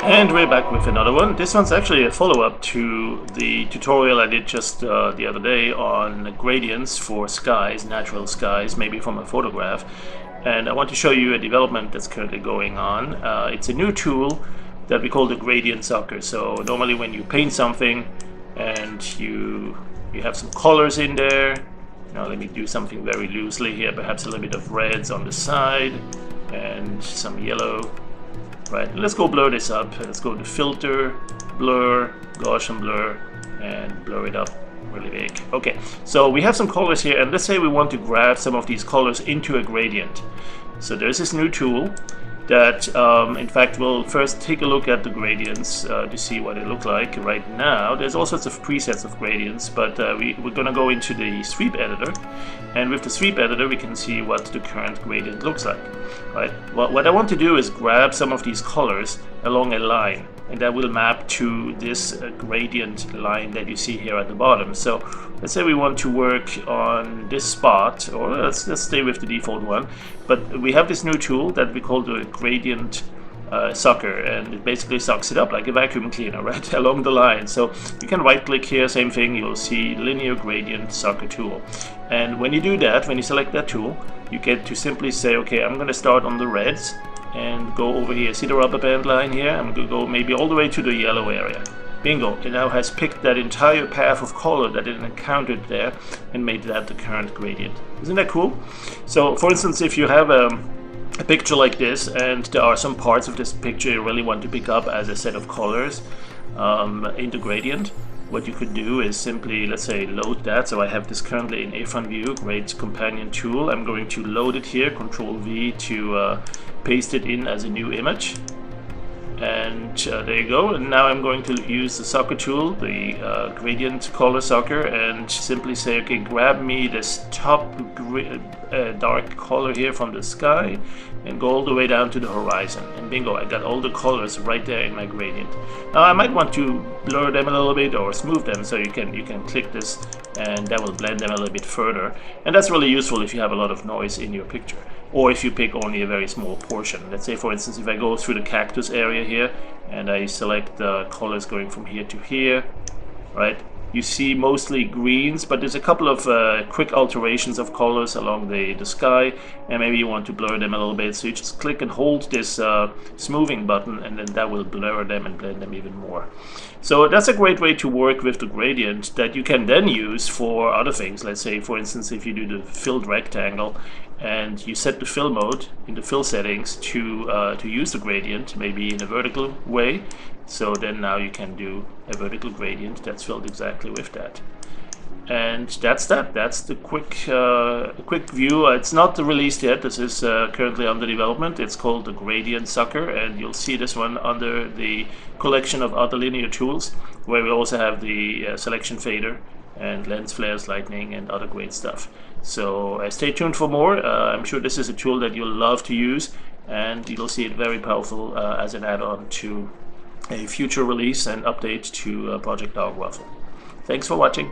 And we're back with another one. This one's actually a follow-up to the tutorial I did just the other day on gradients for skies, natural skies, maybe from a photograph. And I want to show you a development that's currently going on. It's a new tool that we call the gradient sucker. So normally when you paint something and you have some colors in there. Now let me do something very loosely here, perhaps a little bit of reds on the side and some yellow. Right, let's go blur this up. Let's go to filter, blur, Gaussian blur, and blur it up really big. Okay, so we have some colors here, and let's say we want to grab some of these colors into a gradient. So there's this new tool that, in fact, we'll first take a look at the gradients to see what it looks like right now. There's all sorts of presets of gradients, but we're going to go into the sweep editor, and with the sweep editor we can see what the current gradient looks like. Right? Well, what I want to do is grab some of these colors along a line, and that will map to this gradient line that you see here at the bottom. So let's say we want to work on this spot, or let's stay with the default one, but we have this new tool that we call the gradient sucker, and it basically sucks it up like a vacuum cleaner right along the line. So you can right click here, same thing, you'll see linear gradient sucker tool, and when you do that, when you select that tool, you get to simply say, okay, I'm going to start on the reds and go over here. See the rubber band line here? I'm going to go maybe all the way to the yellow area. Bingo, it now has picked that entire path of color that it encountered there and made that the current gradient. Isn't that cool? So for instance, if you have a picture like this and there are some parts of this picture you really want to pick up as a set of colors in the gradient, what you could do is simply, let's say, load that. So I have this currently in A-front view, Grade Companion tool. I'm going to load it here, Control V to paste it in as a new image. And there you go. And now I'm going to use the sucker tool, the gradient color sucker, and simply say, okay, grab me this top dark color here from the sky and go all the way down to the horizon. And bingo, I got all the colors right there in my gradient. Now I might want to blur them a little bit or smooth them, so you can click this and that will blend them a little bit further. And that's really useful if you have a lot of noise in your picture, or if you pick only a very small portion. Let's say, for instance, if I go through the cactus area here and I select the colors going from here to here, right? You see mostly greens, but there's a couple of quick alterations of colors along the sky, and maybe you want to blur them a little bit, so you just click and hold this smoothing button, and then that will blur them and blend them even more. So that's a great way to work with the gradient that you can then use for other things. Let's say, for instance, if you do the filled rectangle and you set the fill mode in the fill settings to use the gradient, maybe in a vertical way. So then now you can do a vertical gradient that's filled exactly with that. And that's that. That's the quick view. It's not released yet. This is currently under development. It's called the Gradient Sucker, and you'll see this one under the collection of other linear tools, where we also have the selection fader and lens flares, lightning, and other great stuff. So stay tuned for more. I'm sure this is a tool that you'll love to use, and you'll see it very powerful as an add-on to a future release and update to Project Dog Waffle. Thanks for watching.